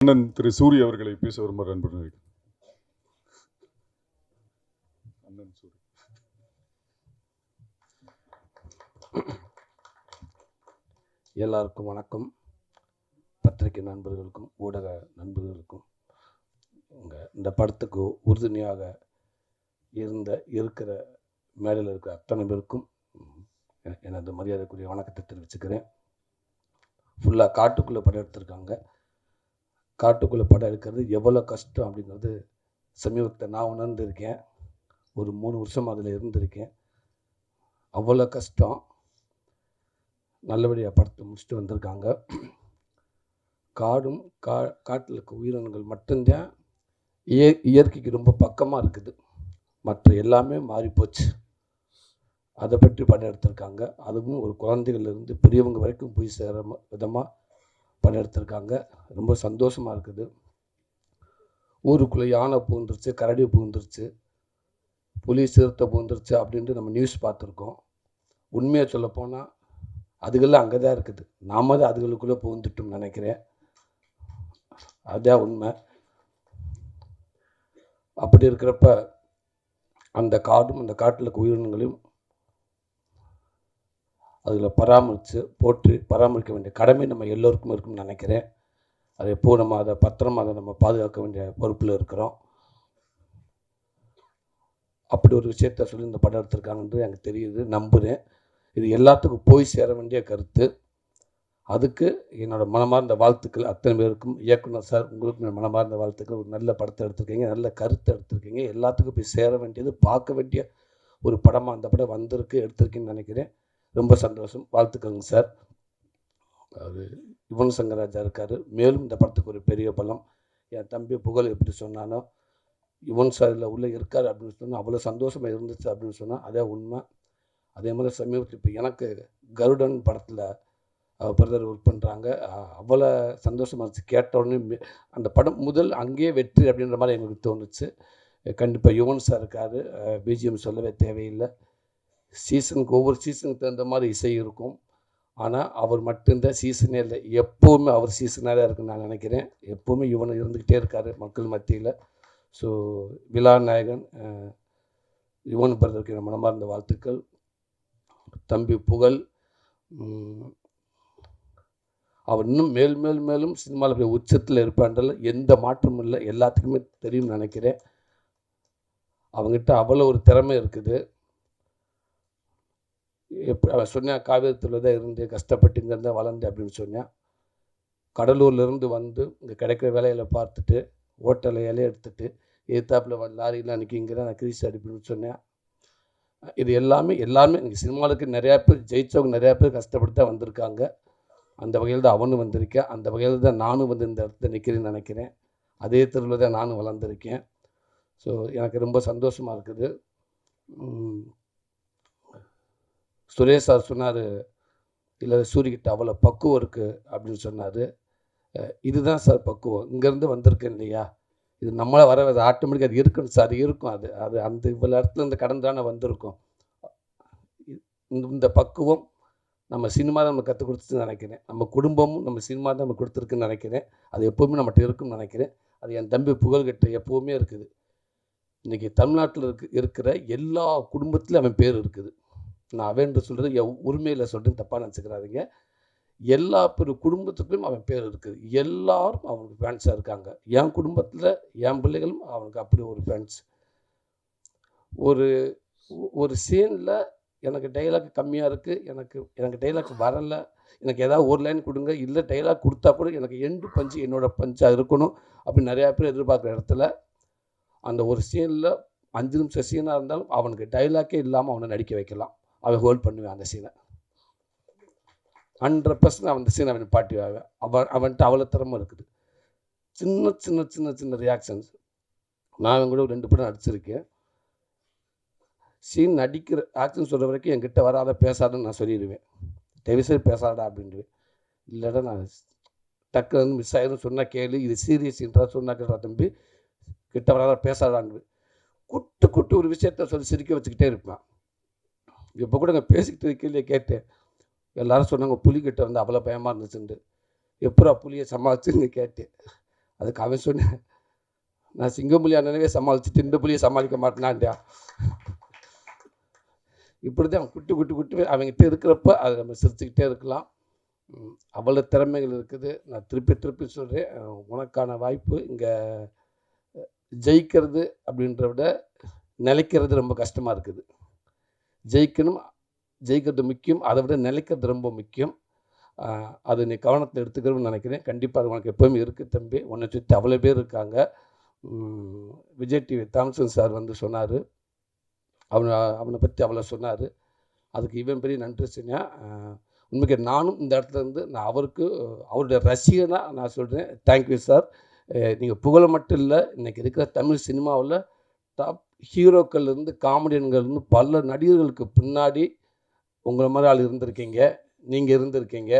அண்ணன் திரு சூரிய அவர்களை பேச விரும்புகிற அன்பு அண்ணன் சூரிய. எல்லாருக்கும் வணக்கம். பத்திரிகை நண்பர்களுக்கும் ஊடக நண்பர்களுக்கும் இந்த படத்துக்கு உறுதுணையாக இருக்கிற மேடையில் இருக்கிற அத்தனை பேருக்கும் எனது மரியாதைக்குரிய வணக்கத்தை தெரிவிச்சுக்கிறேன். ஃபுல்லாக காட்டுக்குள்ளே படம் எடுத்திருக்காங்க. காட்டுக்குள்ளே படம் எடுக்கிறது எவ்வளோ கஷ்டம் அப்படிங்கிறது சமீபத்தில் நான் உணர்ந்திருக்கேன். ஒரு 3 வருஷம் அதில் இருந்திருக்கேன். அவ்வளோ கஷ்டம். நல்லபடியாக படத்தை முடிச்சுட்டு வந்திருக்காங்க. காடும் காட்டில் இருக்க உயிரினங்கள் மட்டும்தான் இயற்கைக்கு ரொம்ப பக்கமாக இருக்குது. மற்ற எல்லாமே மாறிப்போச்சு. அதை பற்றி படம் எடுத்திருக்காங்க. அதுவும் ஒரு குழந்தைகள்லேருந்து பெரியவங்க வரைக்கும் போய் சேர விதமாக படம் எடுத்திருக்காங்க. ரொம்ப சந்தோஷமாக இருக்குது. ஊருக்குள்ளே யானை பூந்துருச்சு, கரடி பூந்துருச்சு, புலி சிறுத்தை பூந்துருச்சு அப்படின்ட்டு நம்ம நியூஸ் பார்த்துருக்கோம். உண்மையாக சொல்லப்போனால் அதுகள்லாம் அங்கே தான் இருக்குது. நாம தான் அதுகளுக்குள்ளே பூந்துட்டோம்னு நினைக்கிறேன். அதுதான் உண்மை. அப்படி இருக்கிறப்ப அந்த காடும் அந்த காட்டில் இருக்க உயிரினங்களையும் அதில் போற்றி பராமரிக்க வேண்டிய கடமை நம்ம எல்லோருக்கும் இருக்குன்னு நினைக்கிறேன். அதை எப்போ நம்ம அதை பத்திரமா நம்ம பாதுகாக்க வேண்டிய பொறுப்பில் இருக்கிறோம். அப்படி ஒரு விஷயத்த சொல்லி இந்த படம் எடுத்திருக்காங்கன்றது எனக்கு தெரியுது, நம்புகிறேன். இது எல்லாத்துக்கும் போய் சேர வேண்டிய கருத்து. அதுக்கு என்னோட மனமார்ந்த வாழ்த்துக்கள் அத்தனை பேருக்கும். இயக்குனர் சார், உங்களுக்கு மனமார்ந்த வாழ்த்துக்கள். ஒரு நல்ல படத்தை எடுத்திருக்கீங்க, நல்ல கருத்தை எடுத்திருக்கீங்க. எல்லாத்துக்கும் போய் சேர வேண்டியது, பார்க்க வேண்டிய ஒரு படமாக அந்த படம் வந்திருக்கு, எடுத்திருக்கேன்னு நினைக்கிறேன். ரொம்ப சந்தோஷம். வாழ்த்துக்கள்ங்க சார். அது யுவன் சங்கர் ராஜா இருக்கார். மேலும் இந்த படத்துக்கு ஒரு பெரிய பலம். என் தம்பி புகழ் எப்படி சொன்னானோ, யுவன் சார் இல்லை உள்ளே இருக்கார் அப்படின்னு சொன்னால் அவ்வளோ சந்தோஷமாக இருந்துச்சு அப்படின்னு சொன்னால் அதே உண்மை. அதே மாதிரி சமீபத்தில் இப்போ எனக்கு கருடன் படத்தில் பிரதர் ஒர்க் பண்ணுறாங்க. அவ்வளோ சந்தோஷமாக இருந்துச்சு. கேட்ட உடனே அந்த படம் முதல் அங்கேயே வெற்றி அப்படின்ற மாதிரி எங்களுக்கு தோணுச்சு. கண்டிப்பாக யுவன் சார் இருக்கார். பிஜிஎம் சொல்லவே தேவையில்லை. சீசனுக்கு ஒவ்வொரு சீசனுக்கு தகுந்த மாதிரி இசை இருக்கும். ஆனால் அவர் மட்டும்தான் சீசனே இல்லை, எப்போவுமே அவர் சீசனாக தான் இருக்குன்னு நான் நினைக்கிறேன். எப்போவுமே யுவன் இருந்துக்கிட்டே இருக்கார் மக்கள் மத்தியில். ஸோ விழா நாயகன் யுவன் பிரதருக்கு மனமார்ந்த வாழ்த்துக்கள். தம்பி புகழ் அவர் இன்னும் மேலும் சினிமாவில் போய் உச்சத்தில் இருப்பான்றல எந்த மாற்றமும் இல்லை, எல்லாத்துக்குமே தெரியும்னு நினைக்கிறேன். அவங்ககிட்ட அவ்வளோ ஒரு திறமை இருக்குது. அவன் சொன்னான், காவேரித்தில் தான் இருந்து கஷ்டப்பட்டு இங்கே இருந்தால் வளர்ந்து அப்படின்னு சொன்னான். கடலூர்லேருந்து வந்து இங்கே கிடைக்கிற வேலையில் பார்த்துட்டு ஹோட்டலில் இலையை எடுத்துகிட்டு எதிர்த்தாப்பில் லாரிலாம் நிற்கி இங்கே தான் நான் கிரீஸ் அடிப்புன்னு சொன்னேன். இது எல்லாருமே இன்றைக்கி சினிமாவுக்கு நிறையா பேர் ஜெயித்தவங்க, நிறையா பேர் கஷ்டப்பட்டு தான் வந்திருக்காங்க. அந்த வகையில் தான் அவனும் வந்திருக்கேன். அந்த வகையில் தான் நானும் வந்து இந்த இடத்துல நிற்கிறேன்னு நினைக்கிறேன். அதே தெருவில் தான் நானும் வளர்ந்துருக்கேன். ஸோ எனக்கு ரொம்ப சந்தோஷமாக இருக்குது. சுரேஷ் சார் சொன்னார், இல்லை சூரியகிட்ட அவ்வளோ பக்குவம் இருக்குது அப்படின்னு சொன்னார். இதுதான் சார் பக்குவம். இங்கேருந்து வந்திருக்கேன் இல்லையா, இது நம்மளை வர ஆட்டோமேட்டிக்காக அது இருக்குன்னு சார். இருக்கும் அது அது அந்த இவ்வளோ இடத்துல இந்த கடன் தானே வந்திருக்கும். இந்த பக்குவம் நம்ம சினிமா தான் நம்ம கற்றுக் கொடுத்துன்னு நினைக்கிறேன். நம்ம குடும்பமும் நம்ம சினிமா தான் நம்ம கொடுத்துருக்குன்னு நினைக்கிறேன். அது எப்போவுமே நம்மகிட்ட இருக்குன்னு நினைக்கிறேன். அது என் தம்பி புகழ்கிட்ட எப்போவுமே இருக்குது. இன்றைக்கி தமிழ்நாட்டில் இருக்கிற எல்லா குடும்பத்துலையும் அவன் பேர் இருக்குது. நான் அவன் சொல்கிறது என் உரிமையில் சொல்கிறேன், தப்பாக நினச்சிக்கிறாதீங்க. எல்லா குடும்பத்துக்குள்ளேயும் அவன் பேர் இருக்குது. எல்லாரும் அவனுக்கு ஃபேன்ஸாக இருக்காங்க. என் குடும்பத்தில் என் பிள்ளைகளும் அவனுக்கு அப்படி ஒரு ஃபேன்ஸ். ஒரு சீனில் எனக்கு டைலாக் கம்மியாக இருக்குது, எனக்கு டைலாக் வரலை, எனக்கு ஏதாவது ஒரு லைன் கொடுங்க, இல்லை டைலாக் கொடுத்தா கூட எனக்கு எண்டு பஞ்சு என்னோடய பஞ்சாக இருக்கணும் அப்படின்னு நிறையா பேர் எதிர்பார்க்குற இடத்துல அந்த ஒரு சீனில் 5 நிமிஷம் சீனாக இருந்தாலும் அவனுக்கு டைலாக்கே இல்லாமல் அவனை நடிக்க வைக்கலாம். அவன் ஹோல்ட் பண்ணுவேன் அந்த சீனை. 100% அவன் அந்த சீனை அவன் பாட்டிவாவேன். அவன்கிட்ட அவ்வளோ திறமை இருக்குது. சின்ன சின்ன சின்ன சின்ன ரியாக்ஷன்ஸ். நான் அவன் கூட 2 படம் நடிச்சிருக்கேன். சீன் நடிக்கிற ஆக்ஷன் சொல்கிற வரைக்கும் என்கிட்ட வராத பேசாதன்னு நான் சொல்லிடுவேன். தயவுசெய்து பேசாதா அப்படின்டுவேன். இல்லைடா நான் டக்கு வந்து மிஸ் ஆகிடும் சொன்னால் கேளு, இது சீரியஸ் இன்ட்ரா சொன்னா கேட்குறா தம்பி, கிட்ட வராத பேசாதான்னு குட்டு ஒரு விஷயத்த சொல்லி சிரிக்க வச்சுக்கிட்டே இருப்பான். இப்போ கூட நான் பேசிக்கிட்டு இருக்கையிலே கேட்டேன். எல்லாரும் சொன்னாங்க புலிக்கிட்ட வந்து அவ்வளோ பயமாக இருந்துச்சுண்டு. எப்படா புலியை சமாளிச்சுன்னு கேட்டேன். அதுக்கு அவன் சொன்னேன், நான் சிங்கப்புலி அண்ணனவே சமாளிச்சுட்டு இந்த புலியை சமாளிக்க மாட்டேனான்டா. இப்படி தான் குட்டி குட்டி குட்டி அவங்ககிட்ட இருக்கிறப்ப அதை நம்ம சிரிச்சுக்கிட்டே இருக்கலாம். அவ்வளோ திறமைகள் இருக்குது. நான் திருப்பி திருப்பி சொல்கிறேன், உனக்கான வாய்ப்பு இங்கே ஜெயிக்கிறது அப்படின்ற விட நிலைக்கிறது ரொம்ப கஷ்டமாக இருக்குது. ஜெயிக்கிறது முக்கியம், அதை விட நிலைக்கிறது ரொம்ப முக்கியம். அது நீ கவனத்தில் எடுத்துக்கிறோம்னு நினைக்கிறேன். கண்டிப்பாக அது உனக்கு எப்போவுமே இருக்குது தம்பி. உன்னை சுற்றி அவ்வளோ பேர் இருக்காங்க. விஜய் டிவி தாம்சன் சார் வந்து சொன்னார், அவனை பற்றி அவ்வளோ சொன்னார். அதுக்கு இவன் பெரிய நன்றி சொன்னேன். உண்மைக்கு நானும் இந்த இடத்துல இருந்து நான் அவருடைய ரசிகனாக நான் சொல்கிறேன். Thank you sir. நீங்கள் புகழ மட்டும் இல்லை, இன்றைக்கி இருக்கிற தமிழ் சினிமாவில் டாப் ஹீரோக்கள்லேருந்து காமெடியன்கள்லேருந்து பல நடிகர்களுக்கு பின்னாடி உங்களை மாதிரி ஆள் இருந்திருக்கீங்க, நீங்கள் இருந்திருக்கீங்க.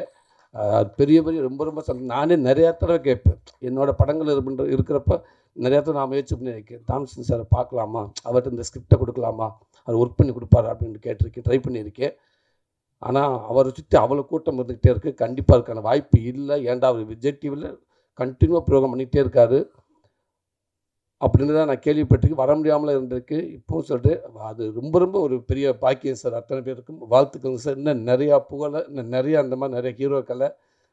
பெரிய பெரிய ரொம்ப ரொம்ப நானே நிறையா தடவை கேட்பேன். என்னோடய படங்கள் இருக்கிறப்ப நிறையா தடவை நான் முயற்சி பண்ணியிருக்கேன். தாம்சன் சாரை பார்க்கலாமா, அவர்கிட்ட இந்த ஸ்கிரிப்டை கொடுக்கலாமா, அவர் ஒர்க் பண்ணி கொடுப்பாரு அப்படின்னு கேட்டிருக்கேன், ட்ரை பண்ணியிருக்கேன். ஆனால் அவரை சுற்றி அவ்வளோ கூட்டம் இருந்துக்கிட்டே இருக்குது. கண்டிப்பாக அதுக்கான வாய்ப்பு இல்லை. ஏன்டா அவர் விஜய் டிவியில் கண்டினியூவாக ப்ரோக்ராம் பண்ணிகிட்டே இருக்காரு அப்படின்னு தான் நான் கேள்விப்பட்டிருக்கு. வர முடியாமல் இருந்திருக்கு. இப்போவும் சொல்கிறேன், அது ரொம்ப ரொம்ப ஒரு பெரிய பாக்கியம் சார். அத்தனை பேருக்கும் வாழ்த்துக்கோங்க சார். இன்னும் நிறையா புகழை, இன்னும் நிறையா அந்த மாதிரி நிறைய ஹீரோக்களை,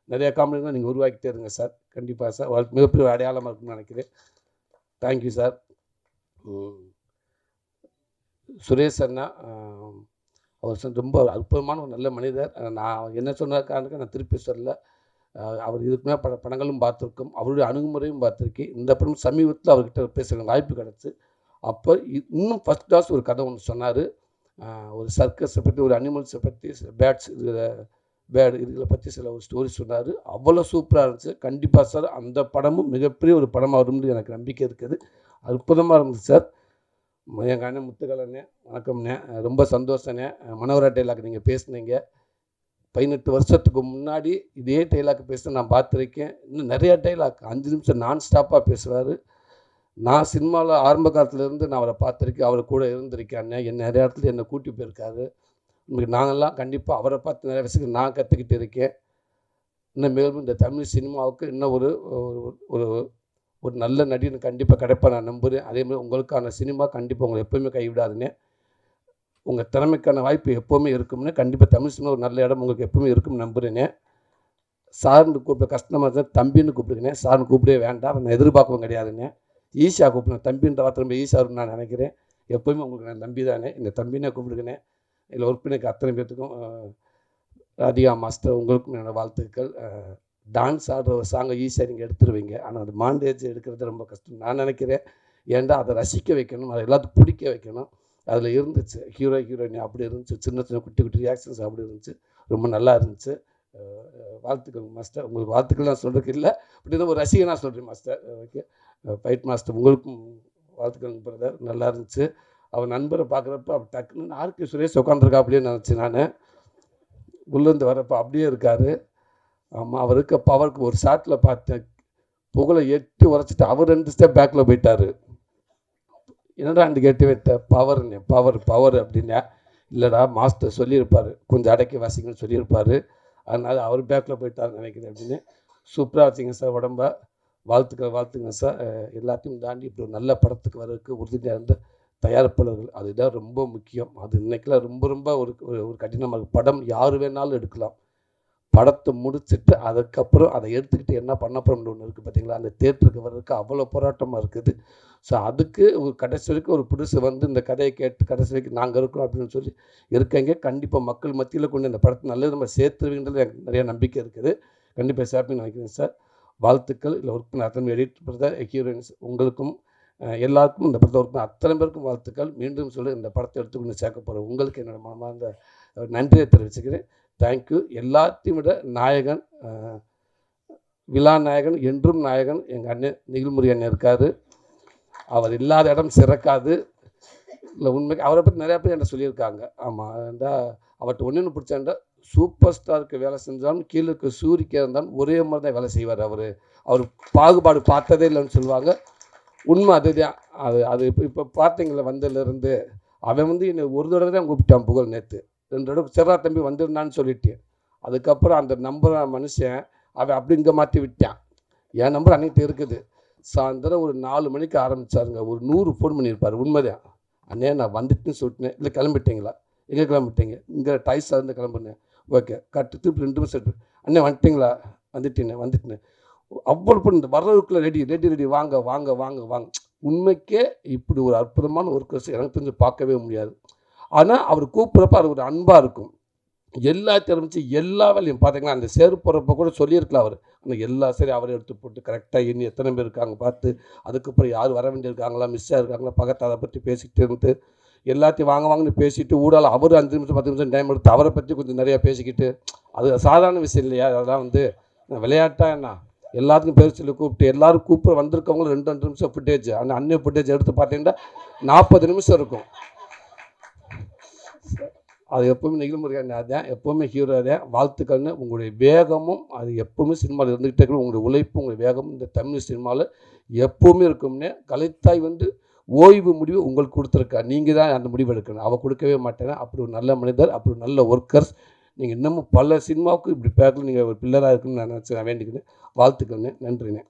நிறையா காமெடிலாம் நீங்கள் உருவாக்கிட்டே இருங்க சார். கண்டிப்பாக சார். மிகப்பெரிய அடையாளமாக இருக்குன்னு நினைக்கிறேன். Thank you sir. சுரேஷ் அண்ணா, அவர் ரொம்ப அற்புதமான ஒரு நல்ல மனிதர். நான் என்ன சொன்ன காரணத்துக்கு நான் திருப்பி சொல்லலை. அவர் இதுக்கு மேலே படங்களும் பார்த்துருக்கோம், அவருடைய அணுகுமுறையும் பார்த்துருக்கேன். இந்த படம் சமீபத்தில் அவர்கிட்ட பேசுகிற வாய்ப்பு கிடச்சி. அப்போ இன்னும் ஃபஸ்ட் கிளாஸ் ஒரு கதை ஒன்று சொன்னார். ஒரு சர்க்கஸை பற்றி, ஒரு அனிமல்ஸை பற்றி, பேட்ஸ் இதுகளை பற்றி சில ஒரு ஸ்டோரி சொன்னார். அவ்வளோ சூப்பராக இருந்துச்சு. கண்டிப்பாக சார் அந்த படமும் மிகப்பெரிய ஒரு படமாக வரும்னு எனக்கு நம்பிக்கை இருக்குது. அற்புதமாக இருந்துச்சு சார். எங்கள் அண்ணன் முத்துக்கலண்ணே, வணக்கம்ண்ணே. ரொம்ப சந்தோஷண்ணே. மனோகரா டைலாக் நீங்கள் பேசுனீங்க. 18 வருஷத்துக்கு முன்னாடி இதே டைலாக் பேச நான் பார்த்துருக்கேன். இன்னும் நிறையா டைலாக் 5 நிமிஷம் நான் ஸ்டாப்பாக பேசுவார். நான் சினிமாவில் ஆரம்ப காலத்துலேருந்து நான் அவரை பார்த்துருக்கேன், அவர் கூட இருந்திருக்கேன். என்ன நிறைய இடத்துல என்னை கூட்டி போயிருக்காரு. இன்னைக்கு நாங்கள்லாம் கண்டிப்பாக அவரை பார்த்து நிறைய விஷயங்கள் நான் கற்றுக்கிட்டு இருக்கேன். இன்னும் மேலும் இந்த தமிழ் சினிமாவுக்கு இன்னும் ஒரு ஒரு ஒரு நல்ல நடிகன் கண்டிப்பாக கிடைப்பா நான் நம்புகிறேன். அதேமாதிரி உங்களுக்கான சினிமா கண்டிப்பாக உங்களை எப்போவுமே கைவிடாதுன்னு, உங்கள் திறமைக்கான வாய்ப்பு எப்போவுமே இருக்கும்னு, கண்டிப்பாக தமிழ் சினிமா ஒரு நல்ல இடம் உங்களுக்கு எப்போவுமே இருக்கும்னு நம்புகிறேனே. சார்னு கூப்பிட கஷ்டமாக இருந்தால் தம்பின்னு கூப்பிடுங்கண்ணே. சார்னு கூப்பிடவே வேண்டாம், நான் எதிர்பார்க்கவும் கிடையாதுண்ணே. ஈஷா கூப்பிடுங்க. தம்பின்ற வார்த்தை ரொம்ப ஈஸாக நான் நினைக்கிறேன். எப்போவுமே உங்களுக்கு நான் தம்பி தானே, இந்த தம்பினே கூப்பிடுங்கண்ணே. இதில் ஒர்க் பண்ணிக்க அத்தனை பேர்த்துக்கும், ராதிகா மாஸ்டர் உங்களுக்கும் என்னோடய வாழ்த்துக்கள். டான்ஸ் ஆடுற ஒரு சாங்கை ஈஸியாக நீங்கள் எடுத்துருவீங்க, ஆனால் அது மாண்டேஜ் எடுக்கிறது ரொம்ப கஷ்டம் நான் நினைக்கிறேன். ஏன்டா அதை ரசிக்க வைக்கணும், அதை எல்லாத்துக்கும் பிடிக்க வைக்கணும். அதில் இருந்துச்சு ஹீரோயின் அப்படி இருந்துச்சு, சின்ன சின்ன குட்டி குட்டி ரியாக்ஷன்ஸ் அப்படி இருந்துச்சு. ரொம்ப நல்லா இருந்துச்சு. வாழ்த்துக்கள் மாஸ்டர். உங்களுக்கு வாழ்த்துக்கள் நான் சொல்கிறதுக்கு இல்லை, அப்படி தான் ஒரு ரசிகனாக சொல்கிறேன் மாஸ்டர். ஓகே, ஃபைட் மாஸ்டர் உங்களுக்கும் வாழ்த்துக்கள் பிரதர். நல்லா இருந்துச்சு. அவர் நண்பரை பார்க்குறப்ப அப்படி டக்குன்னு ஆர்கே சுரேஷ் உட்காந்துருக்கா அப்படின்னு நினச்சி நான் உள்ளேருந்து வரப்போ அப்படியே இருக்கார். ஆமாம், அவருக்கு பவருக்கு ஒரு ஷாட்டில் பார்த்தேன், புகழை 8 உரைச்சிட்டு அவர் 2 ஸ்டெப் பேக்கில் போயிட்டார். என்னடா அந்த கேட்டு வைத்த பவர் அப்படின்னா, இல்லைடா மாஸ்டர் சொல்லியிருப்பார், கொஞ்சம் அடக்கி வாசிங்கன்னு சொல்லியிருப்பார், அதனால் அவர் பேக்கில் போயிட்டார் நினைக்கிறேன் அப்படின்னு. சூப்பராக வச்சிங்க சார் உடம்ப. வாழ்த்துங்க சார். எல்லாத்தையும் தாண்டி இப்படி ஒரு நல்ல படத்துக்கு வர்றதுக்கு உறுதியாக இருந்த தயாரிப்பாளர்கள், அதுதான் ரொம்ப முக்கியம். அது இன்றைக்கெல்லாம் ரொம்ப ரொம்ப ஒரு கடினமாக இருக்குது. படம் யார் வேணாலும் எடுக்கலாம், படத்தை முடிச்சுட்டு அதுக்கப்புறம் அதை எடுத்துக்கிட்டு என்ன பண்ண போகிறோம்னு ஒன்று இருக்குது பார்த்தீங்களா, அந்த தேட்டருக்கு வர்றதுக்கு அவ்வளோ போராட்டமாக இருக்குது. ஸோ அதுக்கு ஒரு கடைசி வரைக்கும் ஒரு புதுசு வந்து இந்த கதையை கேட்டு கடைசி வரைக்கும் நாங்கள் இருக்கோம் அப்படின்னு சொல்லி இருக்கீங்க. கண்டிப்பாக மக்கள் மத்தியில் கொண்டு இந்த படத்தை நல்லது நம்ம சேர்த்துருவீங்கிறது எனக்கு நிறைய நம்பிக்கை இருக்குது. கண்டிப்பாக சேர்ப்பேன்னு நினைக்கிறேன் சார். வாழ்த்துக்கள். இல்லை ஒர்க் பண்ண அத்தனை எடிட் பண்ணுற ஹீரோயின்ஸ் உங்களுக்கும் எல்லாருக்கும், இந்த படத்தை ஒர்க் பண்ண அத்தனை பேருக்கும் வாழ்த்துக்கள். மீண்டும் சொல்லி இந்த படத்தை எடுத்துக்கொண்டு சேர்க்க போகிறேன் உங்களுக்கு என்னோட மனமார்ந்த நன்றியை தெரிவிச்சுக்கிறேன். தேங்க்யூ. எல்லாத்தையும் விட நாயகன், விழா நாயகன், என்றும் நாயகன் எங்கள் அண்ணன் நிகில்முரி அண்ணன் இருக்கார். அவர் இல்லாத இடம் சிறக்காது. இல்லை உண்மைக்கு அவரை பற்றி நிறையா பேர் என்கிட்ட சொல்லியிருக்காங்க. ஆமாம், இந்த அவர்கிட்ட ஒன்று பிடிச்சாண்டா, சூப்பர் ஸ்டாருக்கு வேலை செஞ்சாலும் கீழே இருக்க சூரிக்கே இருந்தாலும் ஒரே மாதிரி தான் வேலை செய்வார். அவர் பாகுபாடு பார்த்ததே இல்லைன்னு சொல்லுவாங்க. உண்மை அதுதான். அது இப்போ பார்த்தீங்களா, வந்ததுலேருந்து அவன் வந்து என்னை ஒரு தடவை தான் கூப்பிட்டான் புகழ். நேற்று 2 தடவை சிறா தம்பி வந்துருந்தான்னு சொல்லிட்டேன். அதுக்கப்புறம் அந்த நம்பரை மனுஷன் அவன் அப்படி இங்கே மாற்றி விட்டான். என் நம்பர் அன்னைக்கு இருக்குது. சாயந்தரம் ஒரு 4 மணிக்கு ஆரம்பித்தாருங்க. ஒரு 100 ஃபோன் பண்ணியிருப்பார். உண்மைதான். அண்ணே நான் வந்துட்டுன்னு சொல்லிட்டேன். இல்லை கிளம்பிட்டீங்களா? எங்கே கிளம்பிட்டீங்க? இங்கே டைஸாக கிளம்புனேன். ஓகே கட்டு திருப்பி 2 நிமிஷம் எடுத்து அண்ணே வந்துட்டிங்களா? வந்துட்டேன். அவ்வளோ பண்ணி வர்றதுக்குள்ளே ரெடி வாங்க வாங்க வாங்க வாங்க. உண்மைக்கே இப்படி ஒரு அற்புதமான ஒர்க்கர்ஸ் எனக்கு தெரிஞ்சு பார்க்கவே முடியாது. ஆனால் அவர் கூப்பிட்றப்ப அது ஒரு அன்பாக இருக்கும். எல்லாத்தையும் ஆரம்பித்து எல்லா வேலையும் பார்த்தீங்கன்னா அந்த சேரு போடுறப்ப கூட சொல்லியிருக்கலாம் அவர். ஆனால் எல்லா சரி அவரை எடுத்து போட்டு கரெக்டாக எண்ணி எத்தனை பேர் இருக்காங்க பார்த்து, அதுக்கப்புறம் யார் வர வேண்டியிருக்காங்களா, மிஸ் ஆகிருக்காங்களா, பக்கத்தில் அதை பற்றி பேசிக்கிட்டு இருந்து எல்லாத்தையும் வாங்கன்னு பேசிட்டு ஊடால அவர் 5 நிமிஷம் 10 நிமிஷம் டைம் எடுத்து அவரை பற்றி கொஞ்சம் நிறையா பேசிக்கிட்டு, அது சாதாரண விஷயம் இல்லையா? அதெல்லாம் விளையாட்டா என்ன எல்லாத்துக்கும் பேர் சொல்லி கூப்பிட்டு எல்லாரும் வந்திருக்கவங்களும் 2 நிமிஷம் ஃபுட்டேஜ், அந்த அன்னிய ஃபுட்டேஜ் எடுத்து பார்த்தீங்கன்னா 40 நிமிஷம் இருக்கும். அது எப்போவுமே நிகழ்முறையாக அதான் எப்போவுமே ஹீரோ தான். வாழ்த்துக்கள்னு உங்களுடைய வேகமும் அது எப்போவுமே சினிமாவில் இருந்துகிட்டே இருக்கணும். உங்களுடைய உழைப்பு உங்களுடைய வேகம் இந்த தமிழ் சினிமாவில் எப்போவுமே இருக்கும்னே. கலைத்தாய் ஓய்வு முடிவு உங்களுக்கு கொடுத்துருக்கா. நீங்கள் தான் அந்த முடிவு எடுக்கணும். அவள் கொடுக்கவே மாட்டேன்னா. அப்படி ஒரு நல்ல மனிதர், அப்படி ஒரு நல்ல ஒர்க்கர்ஸ். நீங்கள் இன்னமும் பல சினிமாவுக்கு இப்படி பேக்கில் நீங்கள் ஒரு பில்லராக இருக்குன்னு நான் வேண்டிக்கிறேன். வாழ்த்துக்கள்னு. நன்றிண்ணே.